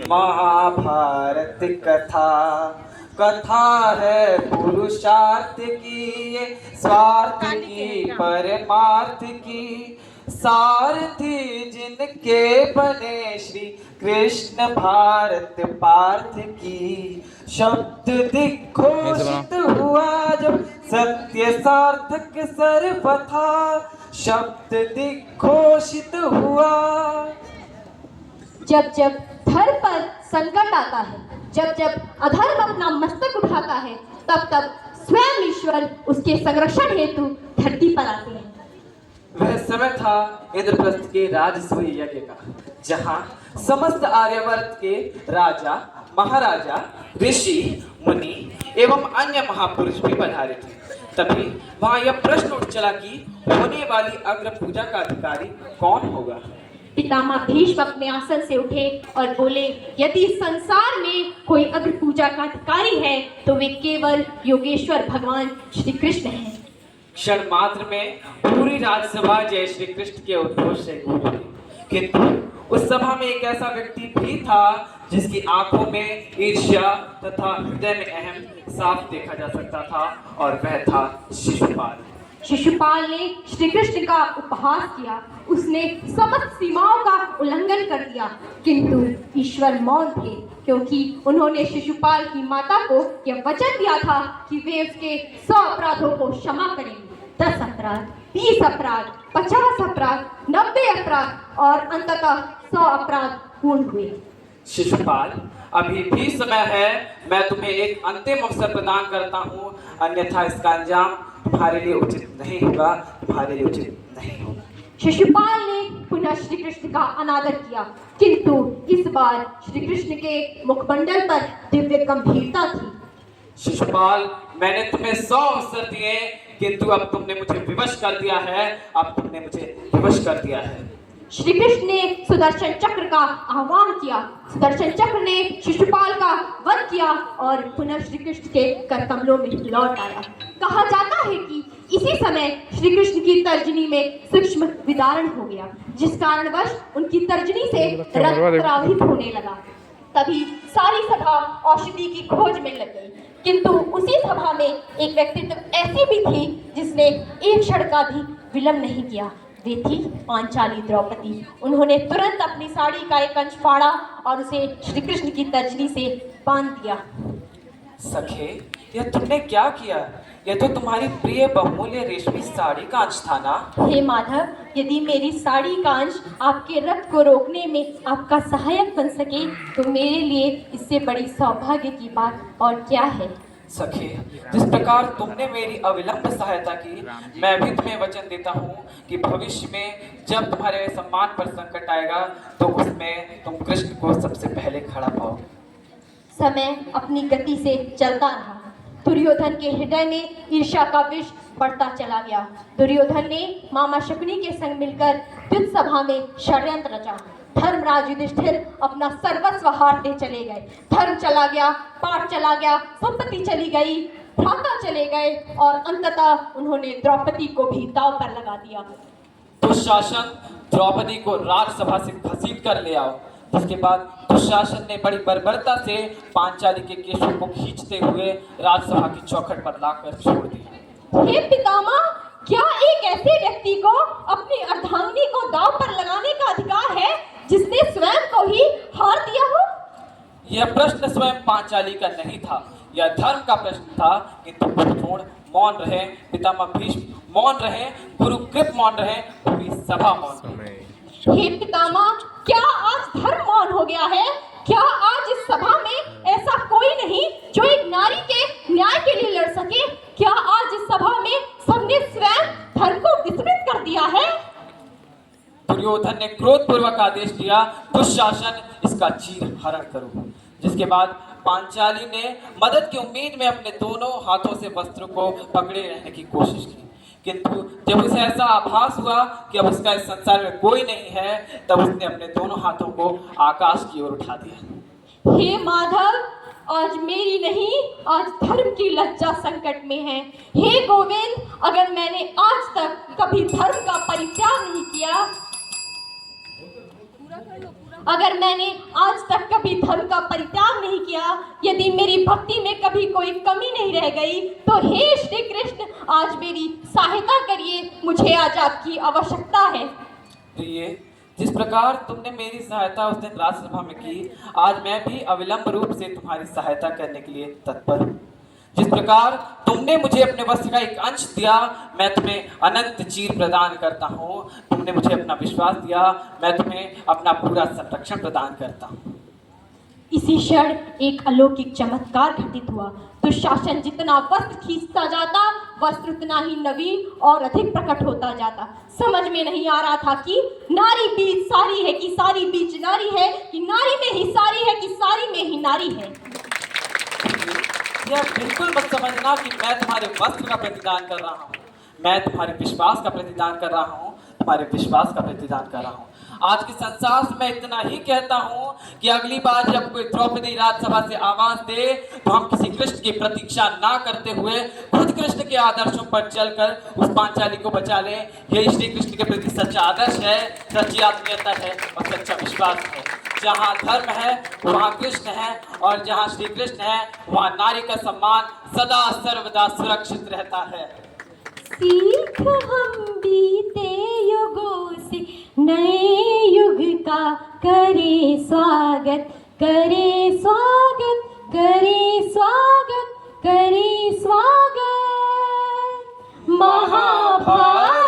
महाभारत कथा कथा है पुरुषार्थ की, ये स्वार्थ की परमार्थ की, सारथी जिनके बने श्री कृष्ण भारत पार्थ की। शब्द दिग्घोषित हुआ जब सत्य सार्थक सर्वथा, शब्द दिग्घोषित हुआ। जब जब धर्म पर संकट आता है, जब जब अधर्म अपना मस्तक उठाता है, तब तब स्वयं ईश्वर उसके संरक्षण हेतु धरती पर आते हैं। वह समय था इंद्रप्रस्थ के राजसूय यज्ञ का, जहाँ समस्त आर्यावर्त के राजा, महाराजा, ऋषि, मुनि एवं अन्य महापुरुष भी पधारे थे। तभी वहाँ यह प्रश्न उठ चला कि होने वाली अग्र पूजा का अधिकारी कौन होगा। पितामह भीष्म अपने आसन से उठे और बोले, यदि संसार में कोई अग्र पूजा का अधिकारी है तो वे केवल योगेश्वर भगवान श्री कृष्ण हैं। क्षण मात्र में पूरी राजसभा जय श्री कृष्ण के उद्घोष से गूंज उठी, किंतु उस सभा में एक ऐसा व्यक्ति भी था जिसकी आंखों में ईर्ष्या तथा हृदय में अहम साफ देखा जा सकता था, और वह था शिशुपाल। शिशुपाल ने श्री कृष्ण का उपहास किया, उसने समस्त सीमाओं का उल्लंघन कर दिया, किंतु ईश्वर मौन थे, क्योंकि उन्होंने शिशुपाल की माता को यह वचन दिया था कि वे उसके 100 अपराधों को क्षमा करेंगे। 10 अपराध, 20 अपराध, 50 अपराध, 90 अपराध और अंततः 100 अपराध पूर्ण हुए। शिशुपाल, अभी भी समय है, मैं तुम्हें एक अंतिम अवसर प्रदान करता हूँ, अन्यथा इसका अंजाम तुम्हारे लिए उचित नहीं होगा, तुम्हारे लिए उचित नहीं होगा। शिशुपाल ने पुनः श्री कृष्ण का अनादर किया, किंतु इस बार श्री कृष्ण के मुखमंडल पर दिव्य गंभीरता थी। शिशुपाल, मैंने तुम्हें 100 अवसर दिए, किंतु अब तुमने मुझे विवश कर दिया है, अब तुमने मुझे विवश कर दिया है। श्री कृष्ण ने सुदर्शन चक्र का आह्वान किया, सुदर्शन चक्र ने शिशुपाल का वध किया और पुनः श्री कृष्ण के कर कमलों में लौट आया। कहा जाता है कि इसी समय श्री कृष्ण की तर्जनी में सूक्ष्म विदारण हो गया, जिस कारणवश उनकी तर्जनी से रक्त प्रवाहित होने लगा। तभी सारी सभा औषधि की खोज में लग गई, किंतु उसी सभा में एक व्यक्तित्व ऐसी भी थी जिसने एक क्षण का भी विलंब नहीं किया। वे थी पांचाली द्रौपदी। उन्होंने तुरंत अपनी साड़ी का एक अंश फाड़ा और उसे श्री कृष्ण की तर्जनी से बांध दिया। सखे, यह तुमने क्या किया? यह तो तुम्हारी प्रिय बहुमूल्य रेशमी साड़ी का अंश था ना? हे माधव, यदि मेरी साड़ी का अंश आपके रक्त को रोकने में आपका सहायक बन सके तो मेरे लिए इससे बड़ी सौभाग्य की बात और क्या है। सखे, जिस प्रकार तुमने मेरी अविलंब सहायता की, मैं भी तुम्हें वचन देता हूँ कि भविष्य में जब तुम्हारे सम्मान पर संकट आएगा तो उसमें तुम कृष्ण को सबसे पहले खड़ा पाओगे। समय अपनी गति से चलता रहा। दुर्योधन के हृदय में ईर्ष्या का विष बढ़ता चला गया। दुर्योधन ने मामा शकुनी के संग मिलकर युद्ध सभा में षड्यंत्र रचा। धर्मराज युधिष्ठिर अपना सर्वस्व हारते चले गए। धर्म चला गया, पाठ चला गया, संपत्ति चली गई, भ्राता चले गए और अंततः उन्होंने द्रौपदी को भी दांव पर लगा दिया। दुशासन, द्रौपदी को राजसभा से घसीट कर ले आओ। जिसके बाद दुशासन ने बड़ी बर्बरता से पांचाली के केशों को खींचते हुए राजसभा की चौखट पर लाकर छोड़ दिया। हे पितामह, क्या एक ऐसे व्यक्ति को अपनी अर्धांगिनी को दांव पर लगाने का अधिकार है जिसने स्वयं को ही हार दिया हो? यह प्रश्न स्वयं पांचाली का नहीं था, यह धर्म का प्रश्न था, किंतु द्रोण मौन रहे, पितामह भीष्म मौन रहे, गुरु कृप मौन रहे, पूरी सभा मौन रहे। हे पितामह, क्या आज धर्म मौन हो गया है? क्या आज इस सभा में ऐसा कोई नहीं जो एक नारी के न्याय के लिए लड़ सके? क्या आज इस सभा में सबने स्वयं धर्म को विस्मृत कर दिया है? दुर्योधन ने क्रोधपूर्वक आदेश दिया, दुशासन, इसका चीर हरण करो। जिसके बाद पांचाली ने मदद की उम्मीद में अपने दोनों हाथों से वस्त्र को पकड़े रहने की कोशिश की, किंतु जब उसे ऐसा आभास हुआ कि अब उसका इस संसार में कोई नहीं है, तब उसने अपने दोनों हाथों को आकाश की ओर उठा दिया। हे माधव, आज मेरी नहीं, आज धर्म की लज्जा संकट में है। हे गोविंद, अगर मैंने आज तक कभी धर्म का परित्याग नहीं किया, पूरा कर लो, पूरा अगर मैंने आज तक कभी धर्म का परित्याग नहीं किया, यदि मेरी भक्ति में कभी कोई कमी नहीं रह गई, तो हे श्री कृष्ण आज मेरी सहायता करिए, मुझे आज आपकी आवश्यकता है। प्रिय, जिस प्रकार तुमने मेरी सहायता उस दिन राजसभा में की, आज मैं भी अविलंब रूप से तुम्हारी सहायता करने के लिए तत्पर हूँ। जिस प्रकार तुमने मुझे अपने वस्त्र का एक अंश दिया, मैं तुम्हें अनंत चीर प्रदान करता हूँ। तुमने मुझे अपना विश्वास दिया, मैं तुम्हें अपना पूरा संरक्षण प्रदान करता हूँ। इसी क्षण एक अलौकिक चमत्कार घटित हुआ। दुशासन जितना वस्त्र खींचता जाता, वस्त्र उतना ही नवीन और अधिक प्रकट होता जाता। समझ में नहीं आ रहा था कि नारी बीच सारी है कि सारी बीच नारी है, कि नारी में ही सारी है कि सारी में ही नारी है। यह बिल्कुल मत समझना कि मैं तुम्हारे वस्त्र का प्रतिदान कर रहा हूँ। मैं तुम्हारे विश्वास का प्रतिदान कर रहा हूँ, तुम्हारे विश्वास का प्रतिदान कर रहा हूँ। आज के संसार में मैं इतना ही कहता हूँ कि अगली बार जब कोई द्रौपदी राजसभा से आवाज दे, तो हम किसी कृष्ण की प्रतीक्षा ना करते हुए खुद कृष्ण के आदर्शों पर चलकर उस पांचाली को बचा लें। यही श्री कृष्ण के प्रति सच्चा आदर्श है, सच्ची आत्मीयता है और सच्चा विश्वास है। जहाँ धर्म है वहाँ कृष्ण है, और जहाँ श्री कृष्ण है वहाँ नारी का सम्मान सदा सर्वदा सुरक्षित रहता है। सीख हम बीते युगों से नए युग का करे स्वागत, करे स्वागत, करे स्वागत, करे स्वागत। महाभारत